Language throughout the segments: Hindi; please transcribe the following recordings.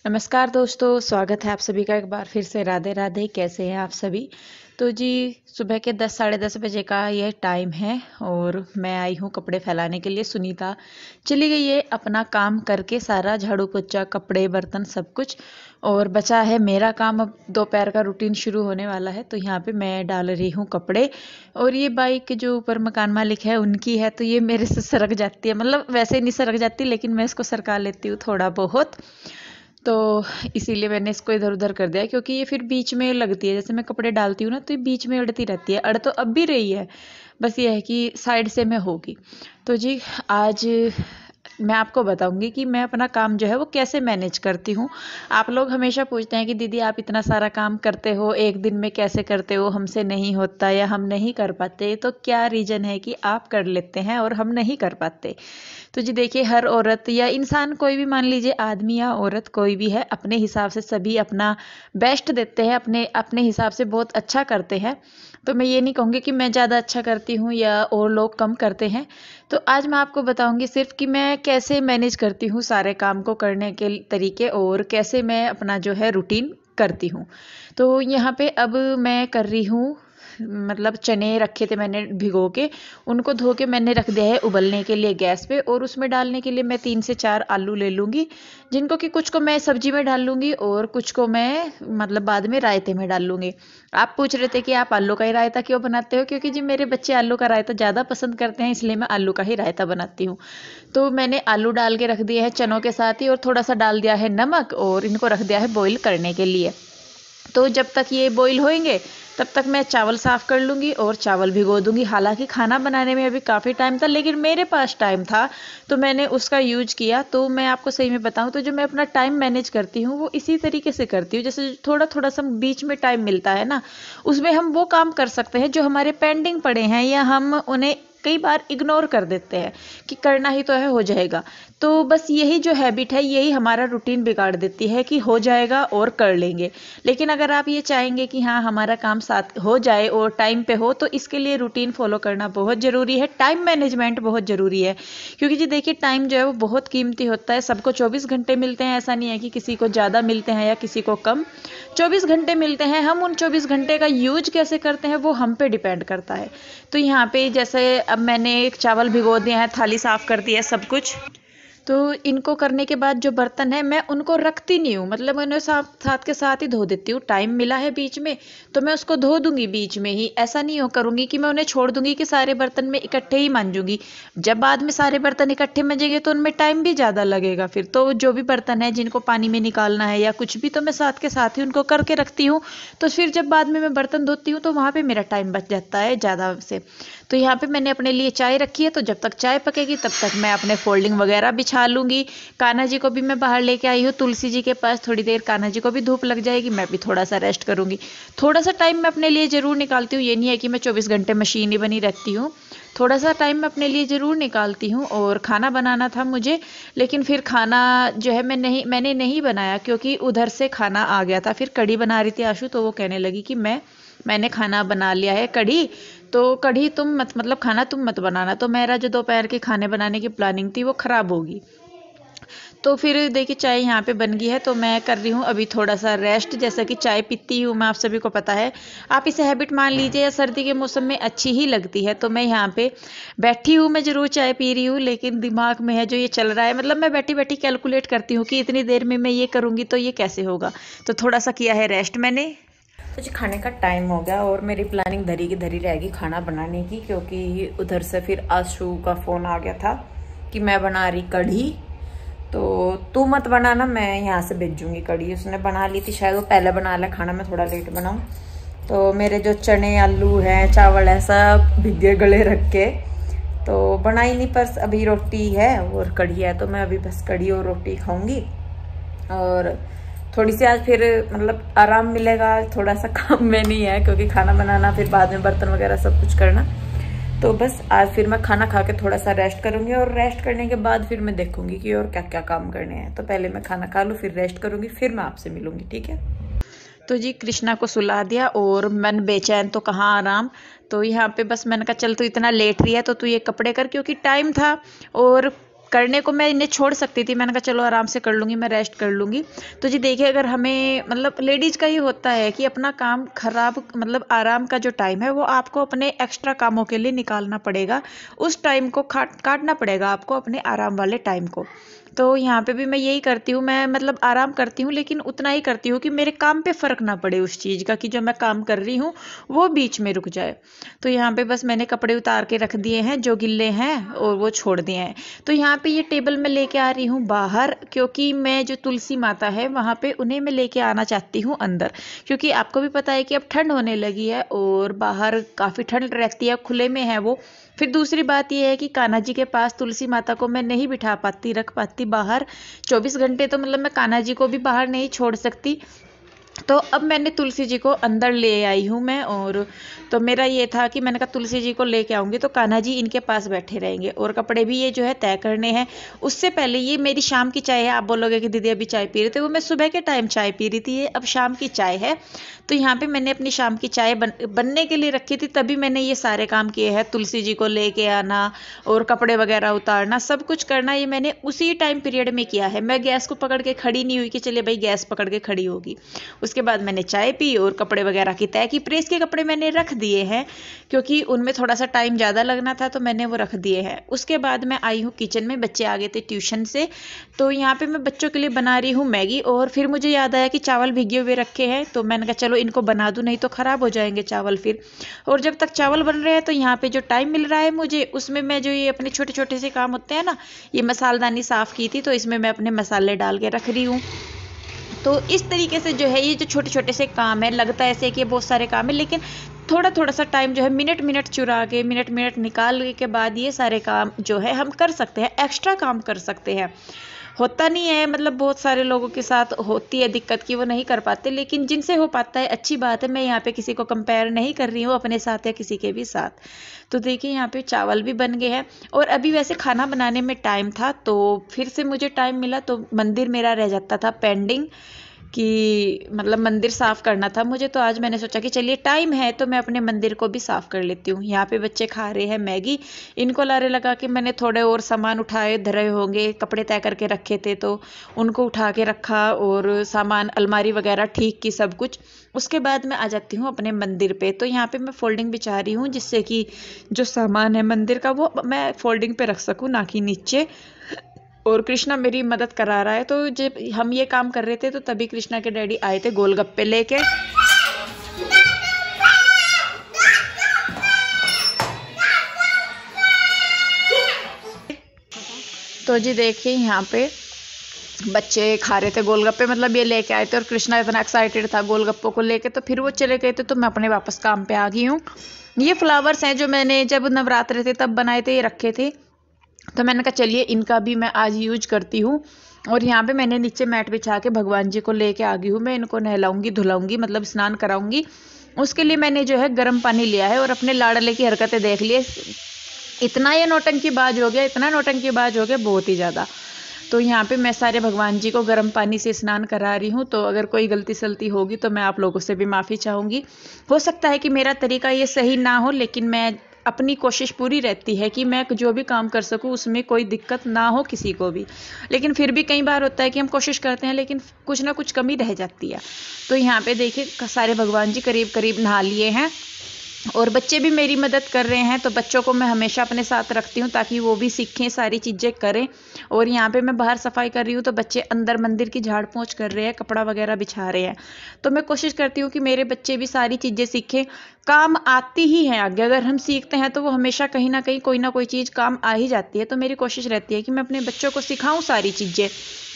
नमस्कार दोस्तों, स्वागत है आप सभी का एक बार फिर से। राधे राधे। कैसे हैं आप सभी? तो जी, सुबह के 10 साढ़े 10 बजे का ये टाइम है और मैं आई हूँ कपड़े फैलाने के लिए। सुनीता चली गई है अपना काम करके, सारा झाड़ू पोछा कपड़े बर्तन सब कुछ, और बचा है मेरा काम। अब दोपहर का रूटीन शुरू होने वाला है, तो यहाँ पे मैं डाल रही हूँ कपड़े। और ये बाइक जो ऊपर मकान मालिक है उनकी है, तो ये मेरे से सरक जाती है, मतलब वैसे नहीं सरक जाती लेकिन मैं इसको सरका लेती हूँ थोड़ा बहुत। तो इसीलिए मैंने इसको इधर उधर कर दिया, क्योंकि ये फिर बीच में लगती है। जैसे मैं कपड़े डालती हूँ ना, तो ये बीच में अड़ती रहती है। अड़ तो अब भी रही है, बस ये है कि साइड से मैं होगी। तो जी, आज मैं आपको बताऊंगी कि मैं अपना काम जो है वो कैसे मैनेज करती हूँ। आप लोग हमेशा पूछते हैं कि दीदी आप इतना सारा काम करते हो, एक दिन में कैसे करते हो, हमसे नहीं होता या हम नहीं कर पाते। तो क्या रीज़न है कि आप कर लेते हैं और हम नहीं कर पाते? तो जी देखिए, हर औरत या इंसान, कोई भी मान लीजिए, आदमी या औरत कोई भी है, अपने हिसाब से सभी अपना बेस्ट देते हैं, अपने अपने हिसाब से बहुत अच्छा करते हैं। तो मैं ये नहीं कहूँगी कि मैं ज़्यादा अच्छा करती हूँ या और लोग कम करते हैं। तो आज मैं आपको बताऊँगी सिर्फ कि मैं कैसे मैनेज करती हूँ सारे काम को करने के तरीके, और कैसे मैं अपना जो है रूटीन करती हूँ। तो यहाँ पे अब मैं कर रही हूँ, मतलब चने रखे थे मैंने भिगो के, उनको धो के मैंने रख दिया है उबलने के लिए गैस पे। और उसमें डालने के लिए मैं 3 से 4 आलू ले लूँगी, जिनको कि कुछ को मैं सब्जी में डाल लूँगी और कुछ को मैं मतलब बाद में रायते में डाल लूँगी। आप पूछ रहे थे कि आप आलू का ही रायता क्यों बनाते हो? क्योंकि जी मेरे बच्चे आलू का रायता ज़्यादा पसंद करते हैं, इसलिए मैं आलू का ही रायता बनाती हूँ। तो मैंने आलू डाल के रख दिए हैं चनों के साथ ही, और थोड़ा सा डाल दिया है नमक, और इनको रख दिया है बॉईल करने के लिए। तो जब तक ये बॉईल होएंगे तब तक मैं चावल साफ़ कर लूँगी और चावल भिगो दूँगी। हालांकि खाना बनाने में अभी काफ़ी टाइम था, लेकिन मेरे पास टाइम था तो मैंने उसका यूज किया। तो मैं आपको सही में बताऊँ तो जो मैं अपना टाइम मैनेज करती हूँ वो इसी तरीके से करती हूँ। जैसे थोड़ा थोड़ा सा बीच में टाइम मिलता है ना, उसमें हम वो काम कर सकते हैं जो हमारे पेंडिंग पड़े हैं, या हम उन्हें कई बार इग्नोर कर देते हैं कि करना ही तो है, हो जाएगा। तो बस यही जो हैबिट है, यही हमारा रूटीन बिगाड़ देती है कि हो जाएगा और कर लेंगे। लेकिन अगर आप ये चाहेंगे कि हाँ हमारा काम साथ हो जाए और टाइम पे हो, तो इसके लिए रूटीन फॉलो करना बहुत ज़रूरी है, टाइम मैनेजमेंट बहुत ज़रूरी है। क्योंकि जी देखिए, टाइम जो है वो बहुत कीमती होता है। सबको 24 घंटे मिलते हैं, ऐसा नहीं है कि किसी को ज़्यादा मिलते हैं या किसी को कम। 24 घंटे मिलते हैं, हम उन 24 घंटे का यूज कैसे करते हैं वो हम पे डिपेंड करता है। तो यहाँ पे जैसे अब मैंने एक चावल भिगो दिया है, थाली साफ़ कर दी है, सब कुछ। तो इनको करने के बाद जो बर्तन है मैं उनको रखती नहीं हूँ, मतलब मैं उन्हें साथ साथ के साथ ही धो देती हूँ। टाइम मिला है बीच में तो मैं उसको धो दूंगी बीच में ही। ऐसा नहीं हो करूँगी कि मैं उन्हें छोड़ दूंगी कि सारे बर्तन में इकट्ठे ही मांजूंगी। जब बाद में सारे बर्तन इकट्ठे मंजेंगे तो उनमें टाइम भी ज़्यादा लगेगा। फिर तो जो भी बर्तन है जिनको पानी में निकालना है या कुछ भी, तो मैं साथ के साथ ही उनको करके रखती हूँ। तो फिर जब बाद में मैं बर्तन धोती हूँ तो वहाँ पर मेरा टाइम बच जाता है ज़्यादा से। तो यहाँ पे मैंने अपने लिए चाय रखी है, तो जब तक चाय पकेगी तब तक मैं अपने फोल्डिंग वगैरह बिछा लूँगी। कान्हा जी को भी मैं बाहर लेके आई हूँ तुलसी जी के पास, थोड़ी देर कान्हा जी को भी धूप लग जाएगी, मैं भी थोड़ा सा रेस्ट करूँगी। थोड़ा सा टाइम मैं अपने लिए ज़रूर निकालती हूँ, ये नहीं है कि मैं 24 घंटे मशीन ही बनी रहती हूँ। थोड़ा सा टाइम मैं अपने लिए ज़रूर निकालती हूँ। और खाना बनाना था मुझे, लेकिन फिर खाना जो है मैंने नहीं बनाया, क्योंकि उधर से खाना आ गया था। फिर कढ़ी बना रही थी आशु, तो वो कहने लगी कि मैंने खाना बना लिया है कढ़ी, तो कढ़ी तुम मत, मतलब खाना तुम मत बनाना। तो मेरा जो दोपहर के खाने बनाने की प्लानिंग थी वो ख़राब होगी। तो फिर देखिए, चाय यहाँ पे बन गई है, तो मैं कर रही हूँ अभी थोड़ा सा रेस्ट। जैसा कि चाय पीती हूँ मैं, आप सभी को पता है। आप इसे हैबिट मान लीजिए, या सर्दी के मौसम में अच्छी ही लगती है। तो मैं यहाँ पे बैठी हूँ, मैं ज़रूर चाय पी रही हूँ, लेकिन दिमाग में है जो ये चल रहा है, मतलब मैं बैठी बैठी कैलकुलेट करती हूँ कि इतनी देर में मैं ये करूँगी तो ये कैसे होगा। तो थोड़ा सा किया है रेस्ट मैंने। तो जी खाने का टाइम हो गया और मेरी प्लानिंग धरी की धरी रहेगी खाना बनाने की, क्योंकि उधर से फिर आशु का फ़ोन आ गया था कि मैं बना रही कढ़ी, तो तू मत बनाना, मैं यहाँ से भेजूंगी कढ़ी। उसने बना ली थी शायद, वो पहले बना लिया खाना, मैं थोड़ा लेट बनाऊँ। तो मेरे जो चने आलू हैं चावल है सब भिगे गले रख के, तो बनाई नहीं, पर अभी रोटी है और कढ़ी है, तो मैं अभी बस कढ़ी और रोटी खाऊंगी। और थोड़ी सी आज फिर मतलब आराम मिलेगा, थोड़ा सा काम में नहीं है, क्योंकि खाना बनाना फिर बाद में बर्तन वगैरह सब कुछ करना। तो बस आज फिर मैं खाना खा के थोड़ा सा रेस्ट करूंगी, और रेस्ट करने के बाद फिर मैं देखूंगी कि और क्या क्या काम करने हैं। तो पहले मैं खाना खा लूँ, फिर रेस्ट करूंगी, फिर मैं आपसे मिलूंगी, ठीक है? तो जी कृष्णा को सुला दिया और मन बेचैन तो कहाँ आराम। तो यहाँ पे बस मैंने कहा चल तू इतना लेट रही है तो तू ये कपड़े कर, क्योंकि टाइम था। और करने को मैं इन्हें छोड़ सकती थी, मैंने कहा चलो आराम से कर लूँगी, मैं रेस्ट कर लूँगी। तो जी देखिए, अगर हमें मतलब लेडीज़ का ही होता है कि अपना काम खराब मतलब आराम का जो टाइम है वो आपको अपने एक्स्ट्रा कामों के लिए निकालना पड़ेगा, उस टाइम को काटना पड़ेगा आपको अपने आराम वाले टाइम को। तो यहाँ पे भी मैं यही करती हूँ, मैं मतलब आराम करती हूँ लेकिन उतना ही करती हूँ कि मेरे काम पे फ़र्क ना पड़े उस चीज़ का, कि जो मैं काम कर रही हूँ वो बीच में रुक जाए। तो यहाँ पे बस मैंने कपड़े उतार के रख दिए हैं जो गिल्ले हैं और वो छोड़ दिए हैं। तो यहाँ पे ये टेबल मैं लेके आ रही हूँ बाहर, क्योंकि मैं जो तुलसी माता है वहाँ पे उन्हें मैं लेके आना चाहती हूँ अंदर, क्योंकि आपको भी पता है कि अब ठंड होने लगी है और बाहर काफ़ी ठंड रहती है, खुले में है वो। फिर दूसरी बात यह है कि कान्हा जी के पास तुलसी माता को मैं नहीं बिठा पाती, रख पाती बाहर 24 घंटे, तो मतलब मैं कान्हा जी को भी बाहर नहीं छोड़ सकती। तो अब मैंने तुलसी जी को अंदर ले आई हूँ मैं, और तो मेरा ये था कि मैंने कहा तुलसी जी को लेके आऊँगी तो कान्हा जी इनके पास बैठे रहेंगे, और कपड़े भी ये जो है तय करने हैं। उससे पहले ये मेरी शाम की चाय है, आप बोलोगे कि दीदी अभी चाय पी रहे थे, वो मैं सुबह के टाइम चाय पी रही थी, ये अब शाम की चाय है। तो यहाँ पे मैंने अपनी शाम की चाय बनने के लिए रखी थी, तभी मैंने ये सारे काम किए हैं, तुलसी जी को लेके आना और कपड़े वगैरह उतारना, सब कुछ करना ये मैंने उसी टाइम पीरियड में किया है। मैं गैस को पकड़ के खड़ी नहीं हुई कि चलिए भाई गैस पकड़ के खड़ी होगी। उसके बाद मैंने चाय पी और कपड़े वगैरह की तय की। प्रेस के कपड़े मैंने रख दिए हैं क्योंकि उनमें थोड़ा सा टाइम ज़्यादा लगना था, तो मैंने वो रख दिए हैं। उसके बाद मैं आई हूँ किचन में, बच्चे आ गए थे ट्यूशन से, तो यहाँ पे मैं बच्चों के लिए बना रही हूँ मैगी। और फिर मुझे याद आया कि चावल भिगे हुए रखे हैं, तो मैंने कहा चलो इनको बना दूँ, नहीं तो ख़राब हो जाएंगे चावल फिर। और जब तक चावल बन रहे हैं तो यहाँ पे जो टाइम मिल रहा है मुझे, उसमें मैं जो ये अपने छोटे छोटे से काम होते हैं ना, ये मसालदानी साफ़ की थी तो इसमें मैं अपने मसाले डाल के रख रही हूँ। तो इस तरीके से जो है ये जो छोटे छोटे से काम है, लगता है ऐसे कि बहुत सारे काम है, लेकिन थोड़ा थोड़ा सा टाइम जो है मिनट मिनट चुरा के, मिनट मिनट निकाल के बाद ये सारे काम जो है हम कर सकते हैं, एक्स्ट्रा काम कर सकते हैं। होता नहीं है, मतलब बहुत सारे लोगों के साथ होती है दिक्कत कि वो नहीं कर पाते, लेकिन जिनसे हो पाता है अच्छी बात है। मैं यहाँ पे किसी को कंपेयर नहीं कर रही हूँ अपने साथ या किसी के भी साथ। तो देखिए यहाँ पे चावल भी बन गए हैं, और अभी वैसे खाना बनाने में टाइम था तो फिर से मुझे टाइम मिला, तो मंदिर मेरा रह जाता था पेंडिंग, कि मतलब मंदिर साफ़ करना था मुझे। तो आज मैंने सोचा कि चलिए टाइम है तो मैं अपने मंदिर को भी साफ़ कर लेती हूँ। यहाँ पे बच्चे खा रहे हैं मैगी, इनको लारे लगा के मैंने थोड़े और सामान उठाए धरे होंगे, कपड़े तय करके रखे थे तो उनको उठा के रखा, और सामान अलमारी वगैरह ठीक की सब कुछ। उसके बाद मैं आ जाती हूँ अपने मंदिर पे। तो यहाँ पे मैं फोल्डिंग बिछा रही हूँ, जिससे कि जो सामान है मंदिर का वो मैं फोल्डिंग पे रख सकूँ, ना कि नीचे। और कृष्णा मेरी मदद करा रहा है। तो जब हम ये काम कर रहे थे तो तभी कृष्णा के डैडी आए थे गोलगप्पे लेके। तो जी देखिए यहाँ पे बच्चे खा रहे थे गोलगप्पे, मतलब ये लेके आए थे और कृष्णा इतना एक्साइटेड था गोलगप्पों को लेके, तो फिर वो चले गए थे, तो मैं अपने वापस काम पे आ गई हूँ। ये फ्लावर्स हैं जो मैंने जब नवरात्रे थे तब बनाए थे, ये रखे थे, तो मैंने कहा चलिए इनका भी मैं आज यूज करती हूँ। और यहाँ पे मैंने नीचे मैट बिछा के भगवान जी को लेके आ गई हूँ। मैं इनको नहलाऊंगी धुलाऊंगी, मतलब स्नान कराऊंगी। उसके लिए मैंने जो है गर्म पानी लिया है, और अपने लाडले की हरकतें देख लिए, इतना ये नौटंकीबाज हो गया, इतना नौटंकीबाज हो गया, बहुत ही ज़्यादा। तो यहाँ पे मैं सारे भगवान जी को गर्म पानी से स्नान करा रही हूँ। तो अगर कोई गलती सलती होगी तो मैं आप लोगों से भी माफ़ी चाहूँगी। हो सकता है कि मेरा तरीका ये सही ना हो, लेकिन मैं अपनी कोशिश पूरी रहती है कि मैं जो भी काम कर सकूं उसमें कोई दिक्कत ना हो किसी को भी। लेकिन फिर भी कई बार होता है कि हम कोशिश करते हैं लेकिन कुछ ना कुछ कमी रह जाती है। तो यहाँ पे देखिए सारे भगवान जी करीब करीब नहा लिए हैं, और बच्चे भी मेरी मदद कर रहे हैं। तो बच्चों को मैं हमेशा अपने साथ रखती हूँ ताकि वो भी सीखें, सारी चीज़ें करें। और यहाँ पे मैं बाहर सफाई कर रही हूँ तो बच्चे अंदर मंदिर की झाड़ पोंछ कर रहे हैं, कपड़ा वगैरह बिछा रहे हैं। तो मैं कोशिश करती हूँ कि मेरे बच्चे भी सारी चीज़ें सीखें, काम आती ही हैं आगे। अगर हम सीखते हैं तो वो हमेशा कहीं ना कहीं कोई ना कोई चीज़ काम आ ही जाती है। तो मेरी कोशिश रहती है कि मैं अपने बच्चों को सिखाऊं सारी चीज़ें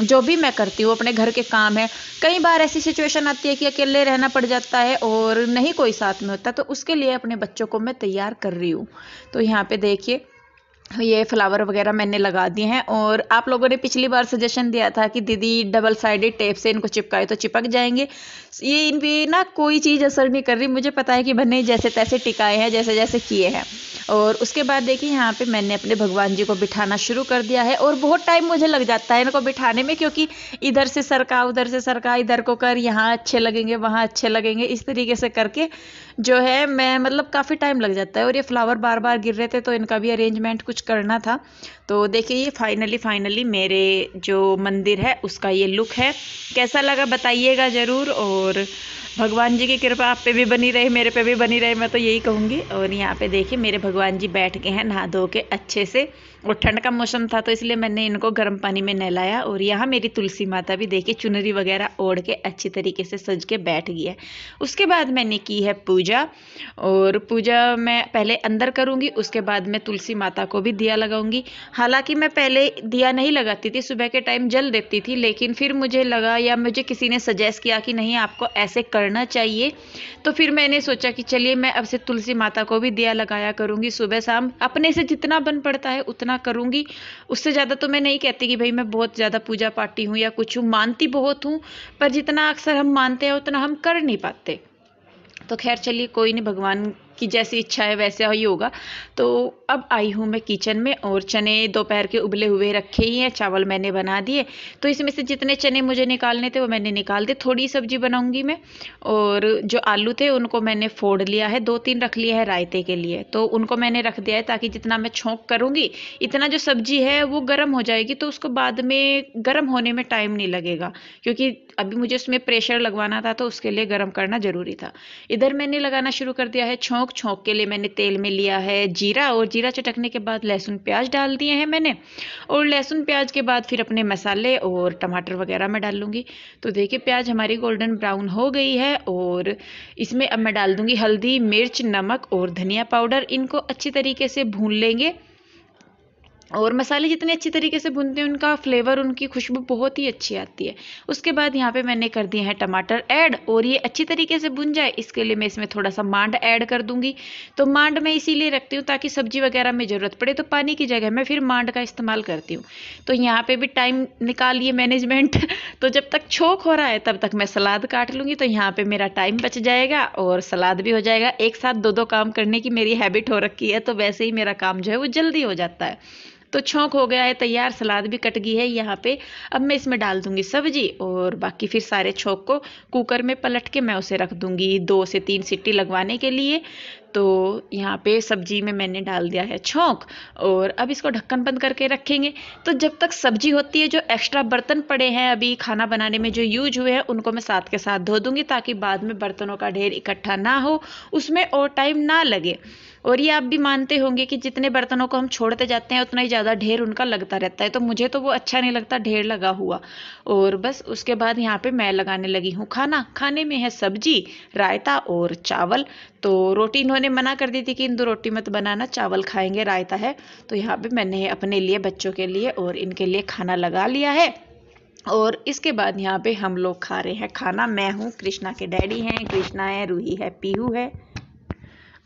जो भी मैं करती हूँ, अपने घर के काम है। कई बार ऐसी सिचुएशन आती है कि अकेले रहना पड़ जाता है और नहीं कोई साथ में होता, तो उसके लिए अपने बच्चों को मैं तैयार कर रही हूँ। तो यहाँ पे देखिए ये फ्लावर वगैरह मैंने लगा दिए हैं। और आप लोगों ने पिछली बार सजेशन दिया था कि दीदी डबल साइडेड टेप से इनको चिपकाए तो चिपक जाएंगे। ये इन पे ना कोई चीज़ असर नहीं कर रही, मुझे पता है कि मैंने जैसे तैसे टिकाए हैं, जैसे जैसे किए हैं। और उसके बाद देखिए यहाँ पे मैंने अपने भगवान जी को बिठाना शुरू कर दिया है, और बहुत टाइम मुझे लग जाता है इनको बिठाने में, क्योंकि इधर से सरका उधर से सरका, इधर को कर, यहाँ अच्छे लगेंगे वहाँ अच्छे लगेंगे, इस तरीके से करके जो है मैं मतलब काफ़ी टाइम लग जाता है। और ये फ्लावर बार बार गिर रहे थे तो इनका भी अरेंजमेंट कुछ कुछ करना था। तो देखिए ये फाइनली मेरे जो मंदिर है उसका ये लुक है। कैसा लगा बताइएगा ज़रूर, और भगवान जी की कृपा आप पे भी बनी रहे, मेरे पे भी बनी रहे, मैं तो यही कहूँगी। और यहाँ पे देखिए मेरे भगवान जी बैठ के हैं नहा धो के अच्छे से, और ठंड का मौसम था तो इसलिए मैंने इनको गर्म पानी में नहलाया। और यहाँ मेरी तुलसी माता भी देखिए चुनरी वगैरह ओढ़ के अच्छी तरीके से सज के बैठ गई है। उसके बाद मैंने की है पूजा, और पूजा मैं पहले अंदर करूँगी, उसके बाद मैं तुलसी माता को भी दिया लगाऊंगी। हालांकि मैं पहले दिया नहीं लगाती थी, सुबह के टाइम जल देती थी, लेकिन फिर मुझे लगा या मुझे किसी ने सजेस्ट किया कि नहीं आपको ऐसे करना चाहिए, तो फिर मैंने सोचा कि चलिए मैं अब से तुलसी माता को भी दिया लगाया करूंगी सुबह शाम। अपने से जितना बन पड़ता है उतना करूंगी, उससे ज़्यादा तो मैं नहीं कहती कि भाई मैं बहुत ज़्यादा पूजा पाठी हूँ या कुछ हूँ, मानती बहुत हूँ, पर जितना अक्सर हम मानते हैं उतना हम कर नहीं पाते। तो खैर चलिए कोई नहीं, भगवान की जैसी इच्छा है वैसे ही होगा। तो अब आई हूँ मैं किचन में, और चने दोपहर के उबले हुए रखे ही हैं, चावल मैंने बना दिए। तो इसमें से जितने चने मुझे निकालने थे वो मैंने निकाल दिए, थोड़ी सब्जी बनाऊंगी मैं। और जो आलू थे उनको मैंने फोड़ लिया है, 2-3 रख लिया है रायते के लिए, तो उनको मैंने रख दिया है ताकि जितना मैं छोंक करूँगी इतना जो सब्जी है वो गर्म हो जाएगी, तो उसको बाद में गर्म होने में टाइम नहीं लगेगा, क्योंकि अभी मुझे उसमें प्रेशर लगवाना था तो उसके लिए गर्म करना ज़रूरी था। इधर मैंने लगाना शुरू कर दिया है छोंक के लिए मैंने तेल में लिया है जीरा, और जीरा चटकने के बाद लहसुन प्याज डाल दिए हैं मैंने, और लहसुन प्याज के बाद फिर अपने मसाले और टमाटर वगैरह मैं डाल लूँगी। तो देखिए प्याज हमारी गोल्डन ब्राउन हो गई है, और इसमें अब मैं डाल दूँगी हल्दी, मिर्च, नमक और धनिया पाउडर। इनको अच्छी तरीके से भून लेंगे, और मसाले जितने अच्छी तरीके से भूनते हैं उनका फ्लेवर, उनकी खुशबू बहुत ही अच्छी आती है। उसके बाद यहाँ पे मैंने कर दिए हैं टमाटर ऐड, और ये अच्छी तरीके से भुन जाए इसके लिए मैं इसमें थोड़ा सा मांड ऐड कर दूंगी। तो मांड मैं इसीलिए रखती हूँ ताकि सब्जी वगैरह में ज़रूरत पड़े तो पानी की जगह मैं फिर मांड का इस्तेमाल करती हूँ। तो यहाँ पर भी टाइम निकालिए मैनेजमेंट तो जब तक छोंक हो रहा है तब तक मैं सलाद काट लूँगी, तो यहाँ पर मेरा टाइम बच जाएगा और सलाद भी हो जाएगा। एक साथ दो काम करने की मेरी हैबिट हो रखी है, तो वैसे ही मेरा काम जो है वो जल्दी हो जाता है। तो छोंक हो गया है तैयार, सलाद भी कट गई है यहाँ पे। अब मैं इसमें डाल दूंगी सब्जी, और बाकी फिर सारे छोंक को कुकर में पलट के मैं उसे रख दूंगी 2 से 3 सीटी लगवाने के लिए। तो यहाँ पे सब्जी में मैंने डाल दिया है छोंक, और अब इसको ढक्कन बंद करके रखेंगे। तो जब तक सब्जी होती है, जो एक्स्ट्रा बर्तन पड़े हैं अभी खाना बनाने में जो यूज हुए हैं उनको मैं साथ के साथ धो दूंगी, ताकि बाद में बर्तनों का ढेर इकट्ठा ना हो, उसमें और टाइम ना लगे। और ये आप भी मानते होंगे कि जितने बर्तनों को हम छोड़ते जाते हैं उतना ही ज़्यादा ढेर उनका लगता रहता है, तो मुझे तो वो अच्छा नहीं लगता ढेर लगा हुआ। और बस उसके बाद यहाँ पे मैं लगाने लगी हूँ खाना। खाने में है सब्जी, रायता और चावल। तो रोटी इन्होंने मना कर दी थी कि इंदु रोटी मत बनाना, चावल खाएंगे, रायता है। तो यहाँ पे मैंने अपने लिए, बच्चों के लिए और इनके लिए खाना लगा लिया है। और इसके बाद यहाँ पे हम लोग खा रहे हैं खाना। मैं हूँ, कृष्णा के डैडी हैं, कृष्णा है, रूही है, पीहू है।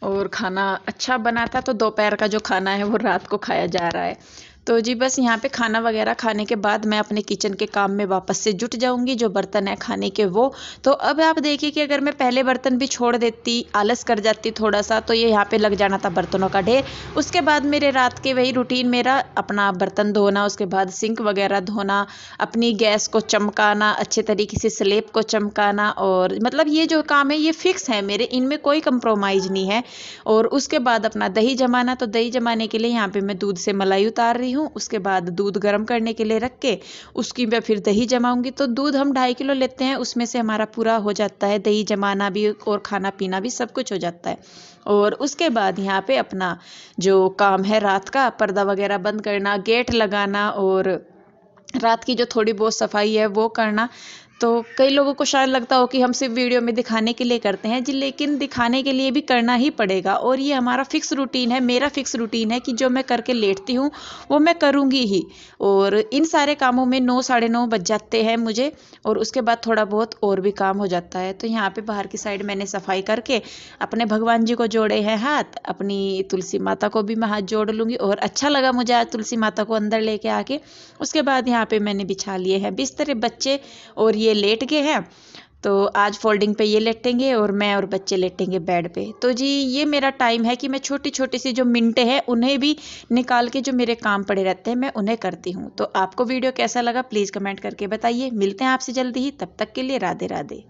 और खाना अच्छा बना था, तो दोपहर का जो खाना है वो रात को खाया जा रहा है। तो जी बस यहाँ पे खाना वगैरह खाने के बाद मैं अपने किचन के काम में वापस से जुट जाऊंगी, जो बर्तन है खाने के वो। तो अब आप देखिए कि अगर मैं पहले बर्तन भी छोड़ देती, आलस कर जाती थोड़ा सा, तो ये यहाँ पे लग जाना था बर्तनों का ढेर। उसके बाद मेरे रात के वही रूटीन मेरा, अपना बर्तन धोना, उसके बाद सिंक वगैरह धोना, अपनी गैस को चमकाना, अच्छे तरीके से स्लेब को चमकाना, और मतलब ये जो काम है ये फिक्स है मेरे, इनमें कोई कंप्रोमाइज़ नहीं है। और उसके बाद अपना दही जमाना, तो दही जमाने के लिए यहाँ पे मैं दूध से मलाई उतार रही हूँ। उसके बाद दूध गर्म करने के लिए रख के उसकी मैं फिर दही जमाऊंगी। तो दूध हम 2.5 किलो लेते हैं, उसमें से हमारा पूरा हो जाता है, दही जमाना भी और खाना पीना भी सब कुछ हो जाता है। और उसके बाद यहाँ पे अपना जो काम है रात का, पर्दा वगैरह बंद करना, गेट लगाना, और रात की जो थोड़ी बहुत सफाई है वो करना। तो कई लोगों को शायद लगता हो कि हम सिर्फ वीडियो में दिखाने के लिए करते हैं जी, लेकिन दिखाने के लिए भी करना ही पड़ेगा। और ये हमारा फिक्स रूटीन है, मेरा फिक्स रूटीन है कि जो मैं करके लेटती हूँ वो मैं करूँगी ही। और इन सारे कामों में 9 साढ़े 9 बज जाते हैं मुझे, और उसके बाद थोड़ा बहुत और भी काम हो जाता है। तो यहाँ पे बाहर की साइड मैंने सफाई करके अपने भगवान जी को जोड़े हैं हाथ, अपनी तुलसी माता को भी मैं हाथ जोड़ लूँगी। और अच्छा लगा मुझे आज तुलसी माता को अंदर लेके आके। उसके बाद यहाँ पे मैंने बिछा लिए हैं बिस्तर, बच्चे और ये लेट गए हैं। तो आज फोल्डिंग पे ये लेटेंगे और मैं और बच्चे लेटेंगे बेड पे। तो जी ये मेरा टाइम है कि मैं छोटी छोटी सी जो मिनटें हैं उन्हें भी निकाल के जो मेरे काम पड़े रहते हैं मैं उन्हें करती हूँ। तो आपको वीडियो कैसा लगा प्लीज़ कमेंट करके बताइए। मिलते हैं आपसे जल्दी ही, तब तक के लिए राधे राधे।